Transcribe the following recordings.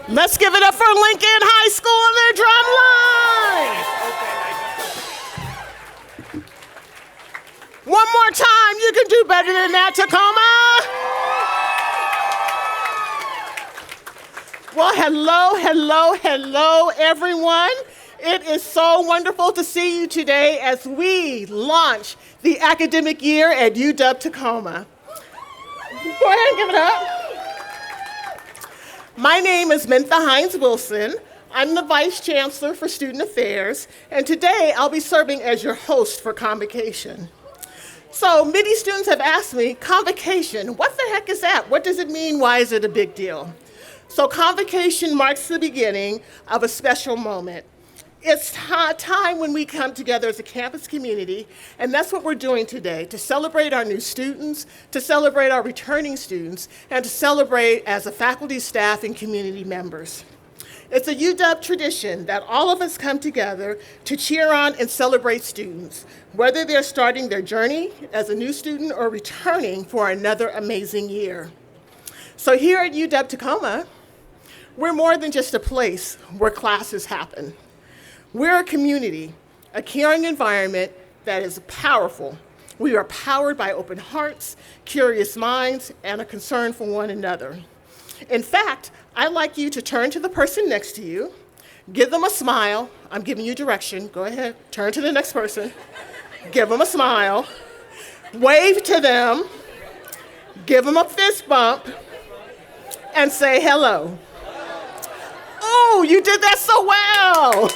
Let's give it up for Lincoln High School and their drum line. One more time, you can do better than that, Tacoma. Well, hello, everyone. It is so wonderful to see you today as we launch the academic year at UW Tacoma. Go ahead and give it up. My name is Mentha Hines Wilson. I'm the Vice Chancellor for Student Affairs, and today I'll be serving as your host for Convocation. So many students have asked me, Convocation, what the heck is that? What does it mean? Why is it a big deal? So Convocation marks the beginning of a special moment. It's time when we come together as a campus community, and that's what we're doing today, to celebrate our new students, to celebrate our returning students, and to celebrate as a faculty, staff, and community members. It's a UW tradition that all of us come together to cheer on and celebrate students, whether they're starting their journey as a new student or returning for another amazing year. So here at UW Tacoma, we're more than just a place where classes happen. We're a community, a caring environment that is powerful. We are powered by open hearts, curious minds, and a concern for one another. In fact, I'd like you to turn to the person next to you, give them a smile. I'm giving you direction. Go ahead, turn to the next person. Give them a smile. Wave to them. Give them a fist bump. And say hello. Oh, you did that so well.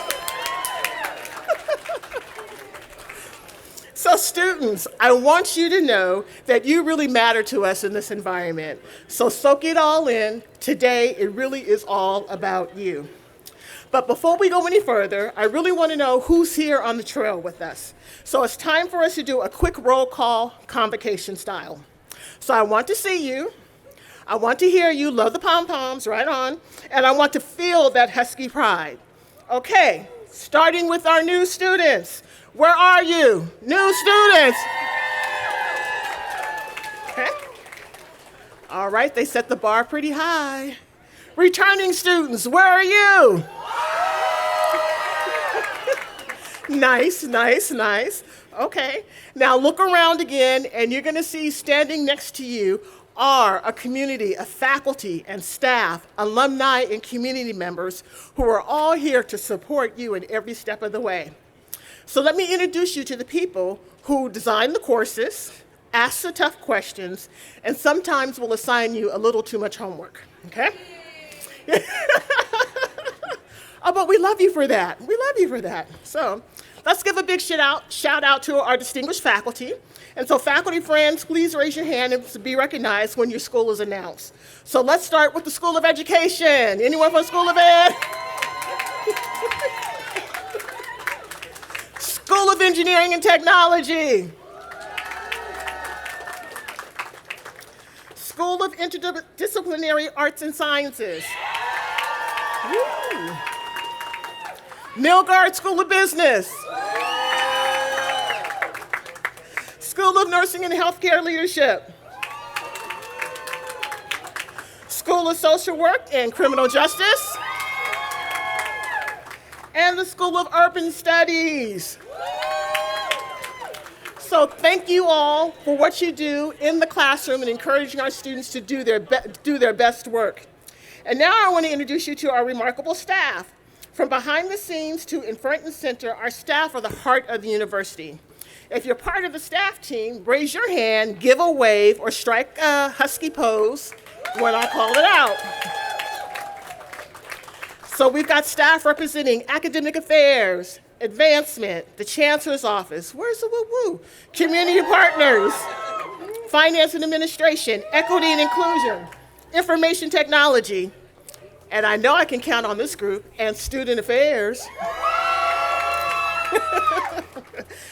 So students, I want you to know that you really matter to us in this environment. So soak it all in. Today, it really is all about you. But before we go any further, I really want to know who's here on the trail with us. So it's time for us to do a quick roll call, Convocation style. So I want to see you. I want to hear you. Love the pom-poms, right on. And I want to feel that Husky pride. Okay, starting with our new students. Where are you? New students. Okay. All right, they set the bar pretty high. Returning students, where are you? Nice. Okay, now look around again, and you're gonna see standing next to you are a community of faculty and staff, alumni, and community members who are all here to support you in every step of the way. So let me introduce you to the people who design the courses, ask the tough questions, and sometimes will assign you a little too much homework, okay? Oh, but we love you for that. So let's give a big shout out to our distinguished faculty. And so faculty friends, please raise your hand and be recognized when your school is announced. So let's start with the School of Education. Anyone from School of Ed? School of Engineering and Technology. School of Interdisciplinary Arts and Sciences. Woo. Milgard School of Business. School of Nursing and Healthcare Leadership. School of Social Work and Criminal Justice. And the School of Urban Studies. So thank you all for what you do in the classroom and encouraging our students to do their best work. And now I want to introduce you to our remarkable staff. From behind the scenes to in front and center, our staff are the heart of the university. If you're part of the staff team, raise your hand, give a wave, or strike a Husky pose when I call it out. So we've got staff representing academic affairs, advancement, the chancellor's office, where's the woo-woo? Community partners, finance and administration, equity and inclusion, information technology, and I know I can count on this group, and student affairs.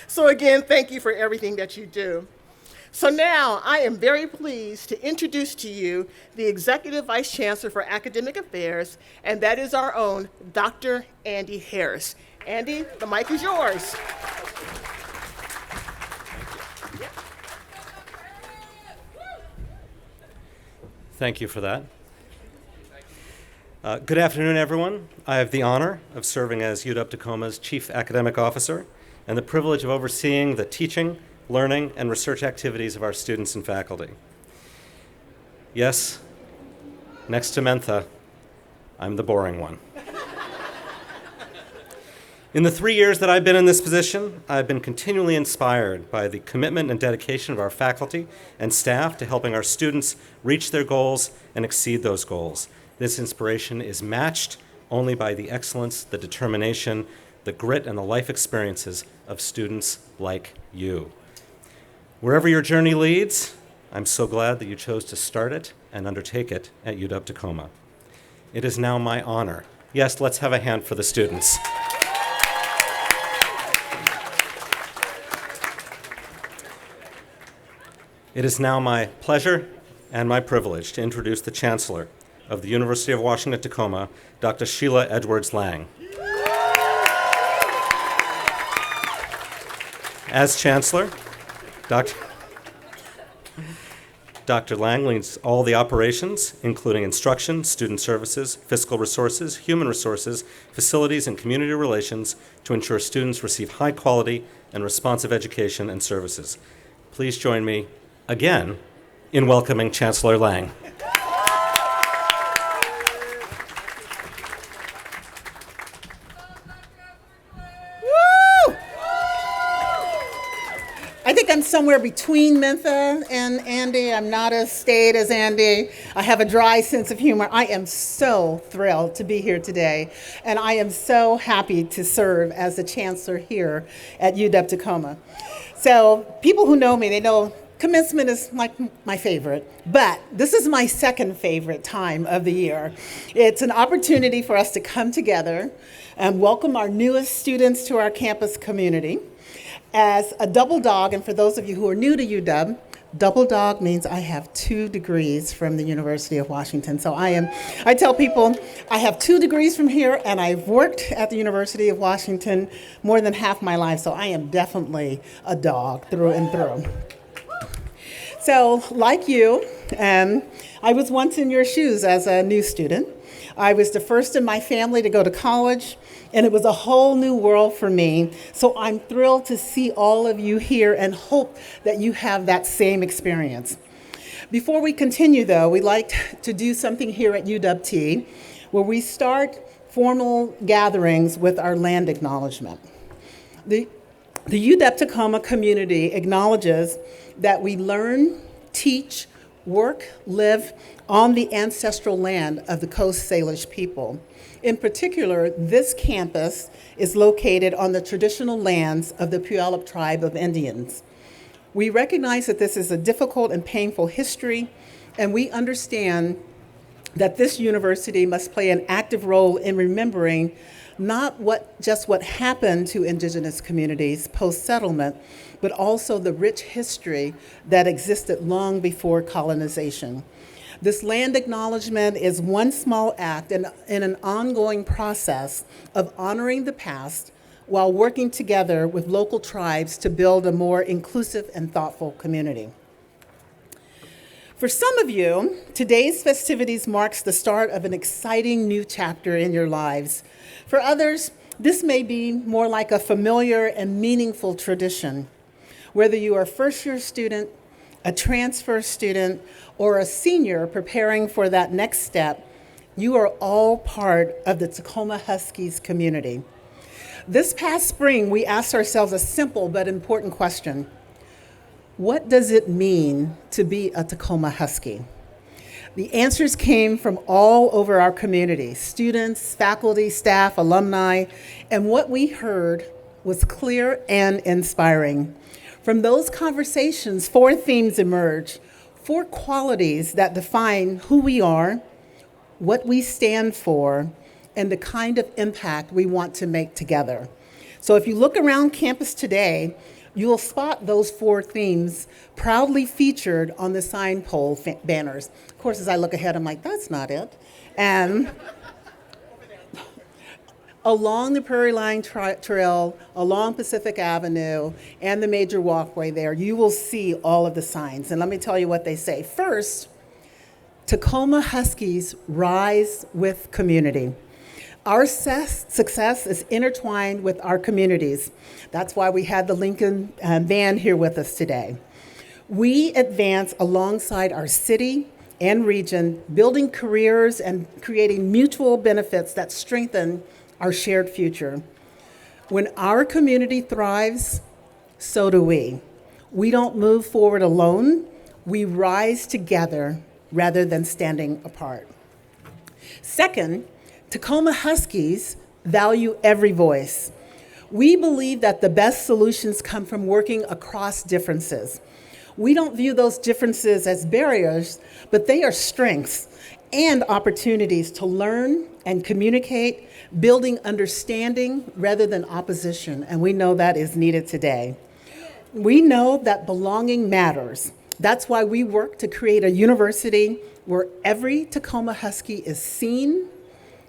So again, thank you for everything that you do. So now I am very pleased to introduce to you the Executive Vice Chancellor for Academic Affairs, and that is our own Dr. Andy Harris. Andy, the mic is yours. Thank you for that. Good afternoon, everyone. I have the honor of serving as UW-Tacoma's Chief Academic Officer and the privilege of overseeing the teaching, learning, and research activities of our students and faculty. Yes, next to Mentha, I'm the boring one. In the 3 years that I've been in this position, I've been continually inspired by the commitment and dedication of our faculty and staff to helping our students reach their goals and exceed those goals. This inspiration is matched only by the excellence, the determination, the grit, and the life experiences of students like you. Wherever your journey leads, I'm so glad that you chose to start it and undertake it at UW-Tacoma. It is now my honor. Yes, let's have a hand for the students. It is now my pleasure and my privilege to introduce the Chancellor of the University of Washington-Tacoma, Dr. Sheila Edwards-Lang. As Chancellor, Dr. Lang leads all the operations, including instruction, student services, fiscal resources, human resources, facilities, and community relations to ensure students receive high-quality and responsive education and services. Please join me again in welcoming Chancellor Lang. I think I'm somewhere between Mentha and Andy. I'm not as staid as Andy. I have a dry sense of humor. I am so thrilled to be here today, and I am so happy to serve as the chancellor here at UW-Tacoma. So people who know me, they know commencement is like my favorite, but this is my second favorite time of the year. It's an opportunity for us to come together and welcome our newest students to our campus community. As a double dog, and for those of you who are new to UW, double dog means I have 2 degrees from the University of Washington. So I tell people I have 2 degrees from here, and I've worked at the University of Washington more than half my life, so I am definitely a dog through and through. So, like you, I was once in your shoes as a new student. I was the first in my family to go to college, and it was a whole new world for me. So I'm thrilled to see all of you here and hope that you have that same experience. Before we continue, though, we'd like to do something here at UW-T where we start formal gatherings with our land acknowledgement. The UW-Tacoma community acknowledges that we learn, teach, work, live on the ancestral land of the Coast Salish people. In particular, this campus is located on the traditional lands of the Puyallup tribe of Indians. We recognize that this is a difficult and painful history, and we understand that this university must play an active role in remembering not just what happened to indigenous communities post-settlement, but also the rich history that existed long before colonization. This land acknowledgement is one small act in an ongoing process of honoring the past while working together with local tribes to build a more inclusive and thoughtful community. For some of you, today's festivities marks the start of an exciting new chapter in your lives. For others, this may be more like a familiar and meaningful tradition. Whether you are a first-year student, a transfer student, or a senior preparing for that next step, you are all part of the Tacoma Huskies community. This past spring, we asked ourselves a simple but important question. What does it mean to be a Tacoma Husky? The answers came from all over our community, students, faculty, staff, alumni, and what we heard was clear and inspiring. From those conversations, 4 themes emerged, 4 qualities that define who we are, what we stand for, and the kind of impact we want to make together. So if you look around campus today, you will spot those 4 themes proudly featured on the sign pole banners. Of course, as I look ahead, I'm like, that's not it. And along the Prairie Line Trail, along Pacific Avenue, and the major walkway there, you will see all of the signs. And let me tell you what they say. First, Tacoma Huskies rise with community. Our success is intertwined with our communities. That's why we had the Lincoln band here with us today. We advance alongside our city and region, building careers and creating mutual benefits that strengthen our shared future. When our community thrives, so do we. We don't move forward alone. We rise together rather than standing apart. Second, Tacoma Huskies value every voice. We believe that the best solutions come from working across differences. We don't view those differences as barriers, but they are strengths and opportunities to learn and communicate, building understanding rather than opposition, and we know that is needed today. We know that belonging matters. That's why we work to create a university where every Tacoma Husky is seen,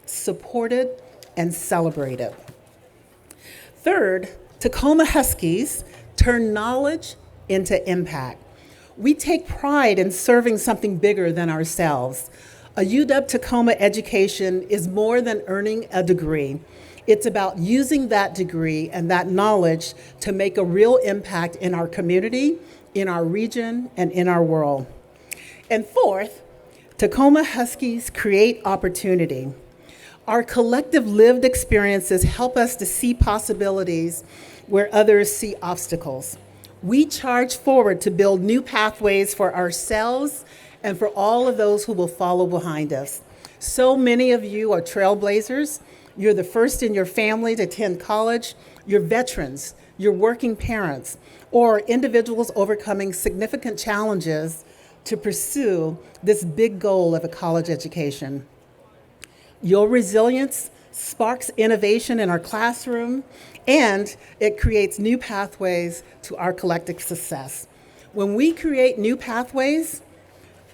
supported, and celebrated. Third, Tacoma Huskies turn knowledge into impact. We take pride in serving something bigger than ourselves. A UW-Tacoma education is more than earning a degree. It's about using that degree and that knowledge to make a real impact in our community, in our region, and in our world. And fourth, Tacoma Huskies create opportunity. Our collective lived experiences help us to see possibilities where others see obstacles. We charge forward to build new pathways for ourselves and for all of those who will follow behind us. So many of you are trailblazers. You're the first in your family to attend college. You're veterans, you're working parents, or individuals overcoming significant challenges to pursue this big goal of a college education. Your resilience sparks innovation in our classroom, and it creates new pathways to our collective success. When we create new pathways,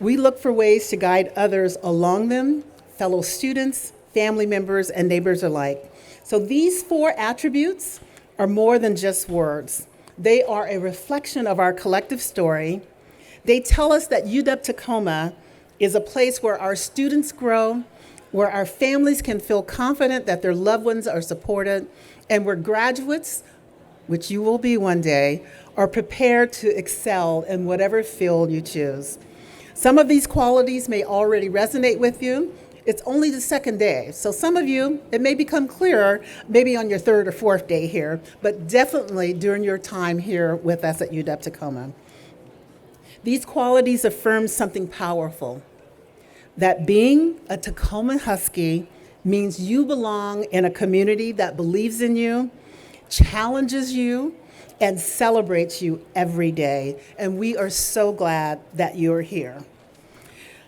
we look for ways to guide others along them, fellow students, family members, and neighbors alike. So these four attributes are more than just words. They are a reflection of our collective story. They tell us that UW-Tacoma is a place where our students grow, where our families can feel confident that their loved ones are supported, and where graduates, which you will be one day, are prepared to excel in whatever field you choose. Some of these qualities may already resonate with you. It's only the second day, so some of you, it may become clearer maybe on your third or fourth day here, but definitely during your time here with us at UW-Tacoma. These qualities affirm something powerful, that being a Tacoma Husky means you belong in a community that believes in you, challenges you, and celebrates you every day. And we are so glad that you're here.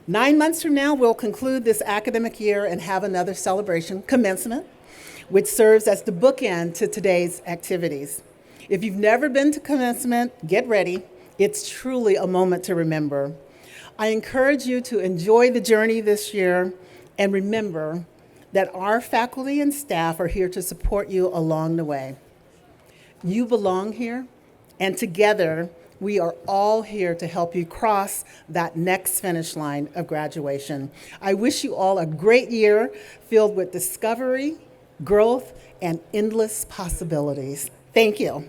9 months from now, we'll conclude this academic year and have another celebration, commencement, which serves as the bookend to today's activities. If you've never been to commencement, get ready. It's truly a moment to remember. I encourage you to enjoy the journey this year and remember that our faculty and staff are here to support you along the way. You belong here, and together we are all here to help you cross that next finish line of graduation. I wish you all a great year filled with discovery, growth, and endless possibilities. Thank you.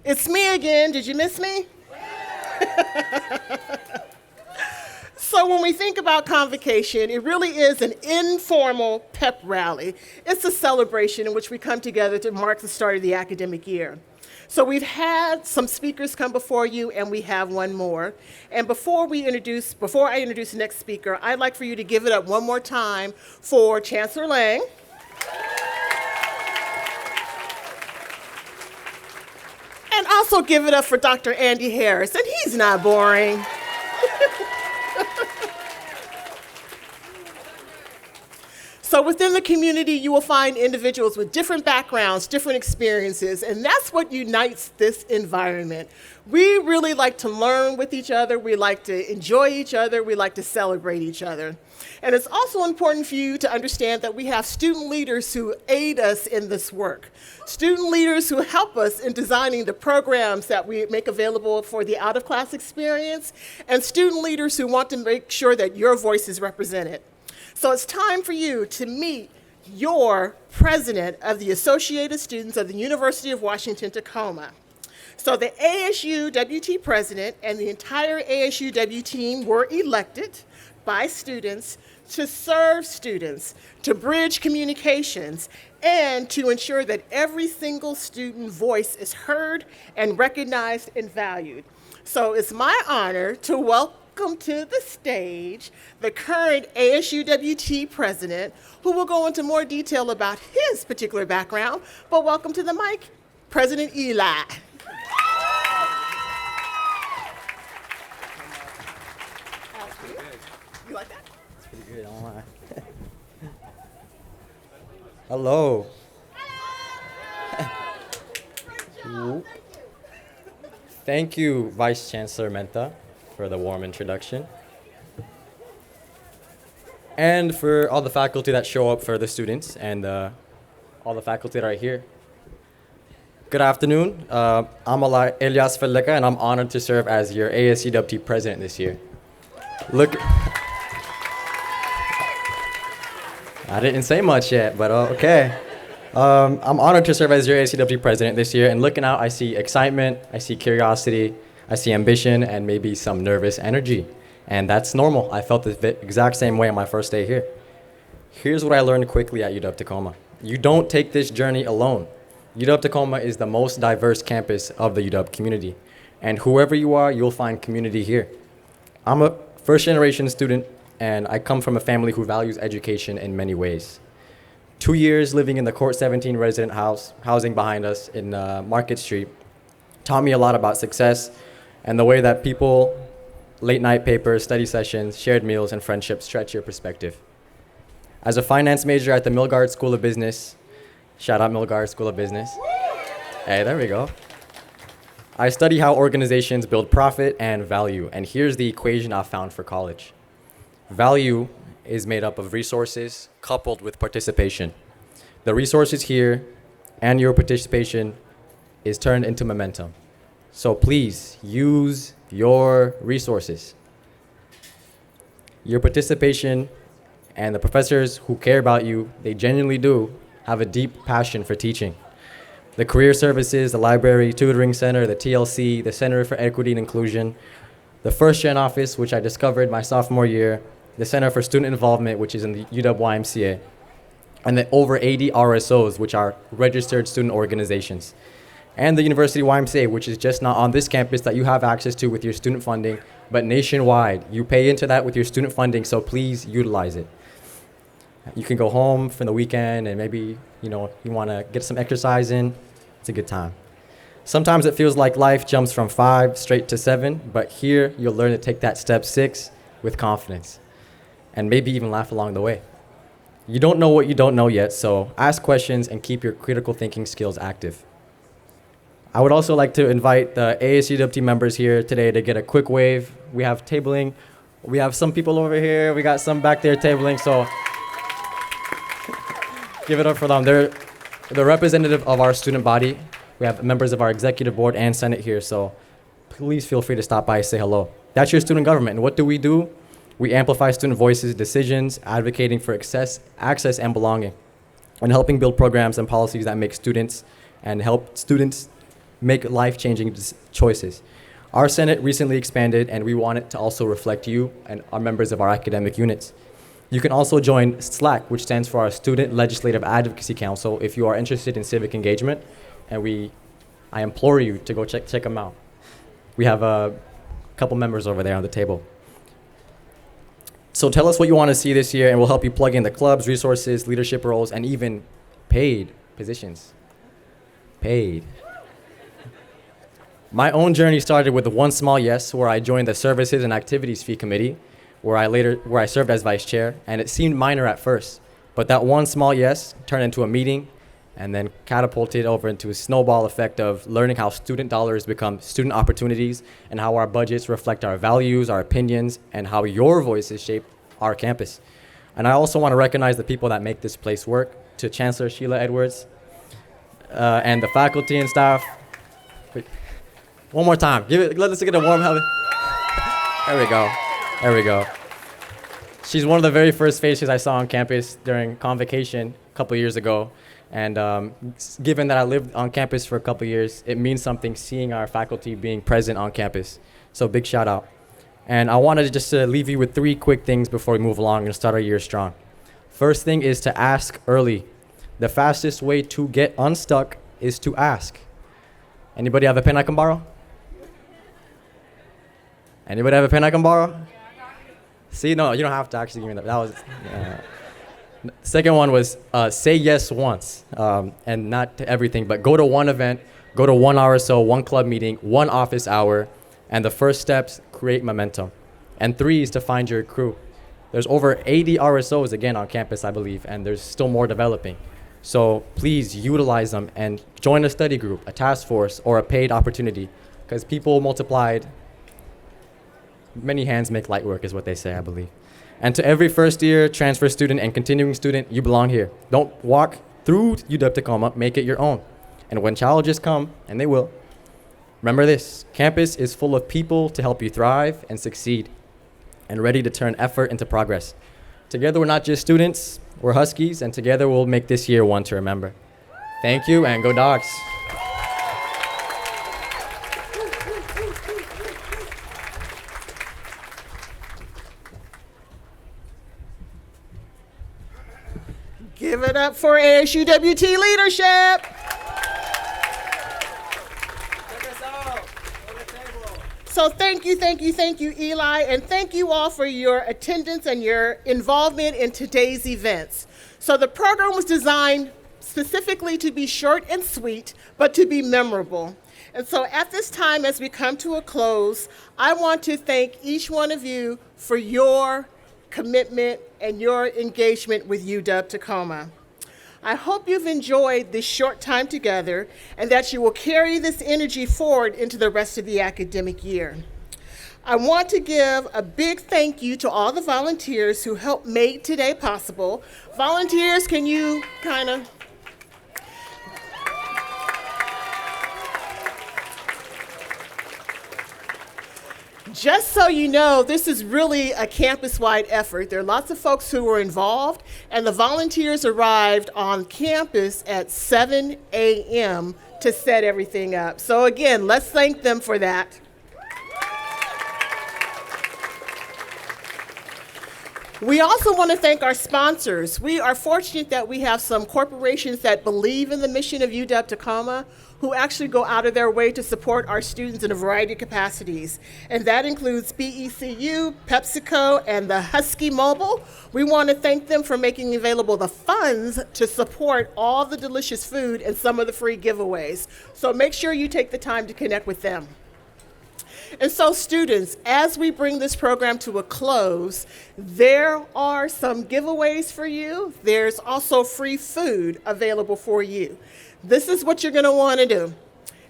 It's me again. Did you miss me? So when we think about Convocation, it really is an informal pep rally. It's a celebration in which we come together to mark the start of the academic year. So we've had some speakers come before you, and we have one more. And before I introduce the next speaker, I'd like for you to give it up one more time for Chancellor Lang. And also give it up for Dr. Andy Harris, and he's not boring. So So within the community, you will find individuals with different backgrounds, different experiences, and that's what unites this environment. We really like to learn with each other, we like to enjoy each other, we like to celebrate each other. And it's also important for you to understand that we have student leaders who aid us in this work. Student leaders who help us in designing the programs that we make available for the out-of-class experience, and student leaders who want to make sure that your voice is represented. So it's time for you to meet your president of the Associated Students of the University of Washington-Tacoma. So the ASUWT president and the entire ASUW team were elected by students to serve students, to bridge communications, and to ensure that every single student voice is heard and recognized and valued. So it's my honor to welcome to the stage the current ASUWT president, who will go into more detail about his particular background, but welcome to the mic, President Eli. You like that? It's pretty good, I don't lie. Hello. Whoop. Thank you, Vice Chancellor Menta, for the warm introduction. And for all the faculty that show up for the students and all the faculty that are here. Good afternoon. I'm Elias Felleka, and I'm honored to serve as your ASUWT president this year. Look. I didn't say much yet, but okay. I'm honored to serve as your ASUWT president this year, and looking out, I see excitement, I see curiosity, I see ambition, and maybe some nervous energy. And that's normal. I felt the exact same way on my first day here. Here's what I learned quickly at UW-Tacoma. You don't take this journey alone. UW-Tacoma is the most diverse campus of the UW community. And whoever you are, you'll find community here. I'm a first-generation student, and I come from a family who values education in many ways. 2 years living in the Court 17 resident housing behind us in Market Street taught me a lot about success and the way that people, late night papers, study sessions, shared meals, and friendships stretch your perspective. As a finance major at the Milgard School of Business, shout out Milgard School of Business. Hey, there we go. I study how organizations build profit and value, and here's the equation I found for college. Value is made up of resources coupled with participation. The resources here and your participation is turned into momentum. So please use your resources. Your participation and the professors who care about you, they genuinely do have a deep passion for teaching. The career services, the library, tutoring center, the TLC, the Center for Equity and Inclusion, the First Gen office, which I discovered my sophomore year, the Center for Student Involvement, which is in the UW-YMCA, and the over 80 RSOs, which are registered student organizations, and the University YMCA, which is just not on this campus that you have access to with your student funding, but nationwide. You pay into that with your student funding, so please utilize it. You can go home for the weekend and maybe, you want to get some exercise in. It's a good time. Sometimes it feels like life jumps from 5 straight to 7, but here you'll learn to take that step 6 with confidence and maybe even laugh along the way. You don't know what you don't know yet, so ask questions and keep your critical thinking skills active. I would also like to invite the ASUWT members here today to get a quick wave. We have tabling. We have some people over here. We got some back there tabling, so give it up for them. They're the representative of our student body. We have members of our executive board and Senate here, so please feel free to stop by and say hello. That's your student government. And what do? We amplify student voices, decisions, advocating for access and belonging, and helping build programs and policies that make students and help students make life-changing choices. Our Senate recently expanded, and we want it to also reflect you and our members of our academic units. You can also join SLAC, which stands for our Student Legislative Advocacy Council, if you are interested in civic engagement, and I implore you to go check them out. We have a couple members over there on the table. So tell us what you want to see this year, and we'll help you plug in the clubs, resources, leadership roles, and even paid positions. Paid. My own journey started with one small yes, where I joined the Services and Activities Fee Committee, where I served as vice chair, and it seemed minor at first. But that one small yes turned into a meeting and then catapulted over into a snowball effect of learning how student dollars become student opportunities and how our budgets reflect our values, our opinions, and how your voices shape our campus. And I also want to recognize the people that make this place work, to Chancellor Sheila Edwards and the faculty and staff. Wait, one more time. Let's get a warm hug. There we go. There we go. She's one of the very first faces I saw on campus during convocation a couple years ago. And given that I lived on campus for a couple years, it means something seeing our faculty being present on campus. So big shout out. And I wanted to just leave you with 3 quick things before we move along and start our year strong. First thing is to ask early. The fastest way to get unstuck is to ask. Anybody have a pen I can borrow? Anybody have a pen I can borrow? See, no, you don't have to actually give me that. That was. Second one was say yes once, and not to everything, but go to one event, go to 1 RSO, 1 club meeting, 1 office hour, and the first steps create momentum. And 3 is to find your crew. There's over 80 RSOs again on campus, I believe, and there's still more developing. So please utilize them and join a study group, a task force, or a paid opportunity, because people multiplied. Many hands make light work is what they say, I believe. And to every first year transfer student and continuing student, you belong here. Don't walk through UW-Tacoma, make it your own. And when challenges come, and they will, remember this: campus is full of people to help you thrive and succeed, and ready to turn effort into progress. Together, we're not just students, we're Huskies, and together we'll make this year one to remember. Thank you, and go Dogs. Give it up for ASUWT leadership. So thank you, Eli, and thank you all for your attendance and your involvement in today's events. So the program was designed specifically to be short and sweet, but to be memorable. And so at this time, as we come to a close, I want to thank each one of you for your commitment and your engagement with UW-Tacoma. I hope you've enjoyed this short time together and that you will carry this energy forward into the rest of the academic year. I want to give a big thank you to all the volunteers who helped make today possible. Volunteers, can you kind of... Just so you know, this is really a campus-wide effort. There are lots of folks who were involved, and the volunteers arrived on campus at 7 a.m. to set everything up. So again, let's thank them for that. We also want to thank our sponsors. We are fortunate that we have some corporations that believe in the mission of UW-Tacoma, who actually go out of their way to support our students in a variety of capacities. And that includes BECU, PepsiCo, and the Husky Mobile. We want to thank them for making available the funds to support all the delicious food and some of the free giveaways. So make sure you take the time to connect with them. And so students, as we bring this program to a close, there are some giveaways for you. There's also free food available for you. This is what you're going to want to do.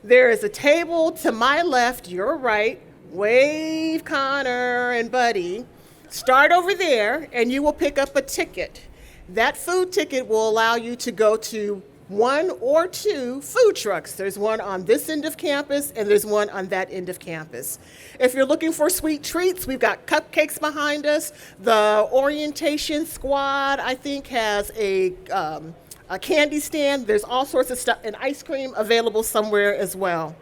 There is a table to my left, your right. Wave, Connor and Buddy. Start over there, and you will pick up a ticket. That food ticket will allow you to go to 1 or 2 food trucks. There's one on this end of campus, and there's one on that end of campus. If you're looking for sweet treats, we've got cupcakes behind us. The orientation squad, I think, has a candy stand. There's all sorts of stuff, and ice cream available somewhere as well.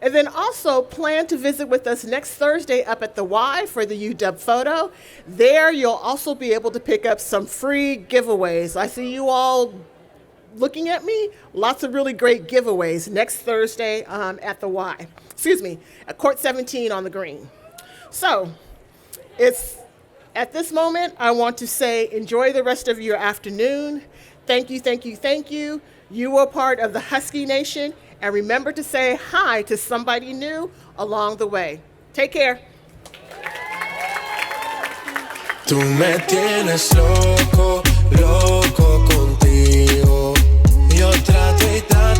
And then also plan to visit with us next Thursday up at the Y for the UW photo. There you'll also be able to pick up some free giveaways. I see you all looking at me. Lots of really great giveaways next Thursday at the Y. At Court 17 on the green. So at this moment, I want to say enjoy the rest of your afternoon. Thank you. You are part of the Husky Nation, and remember to say hi to somebody new along the way. Take care. Tú me tienes loco. loco contigo. Yo trato y trato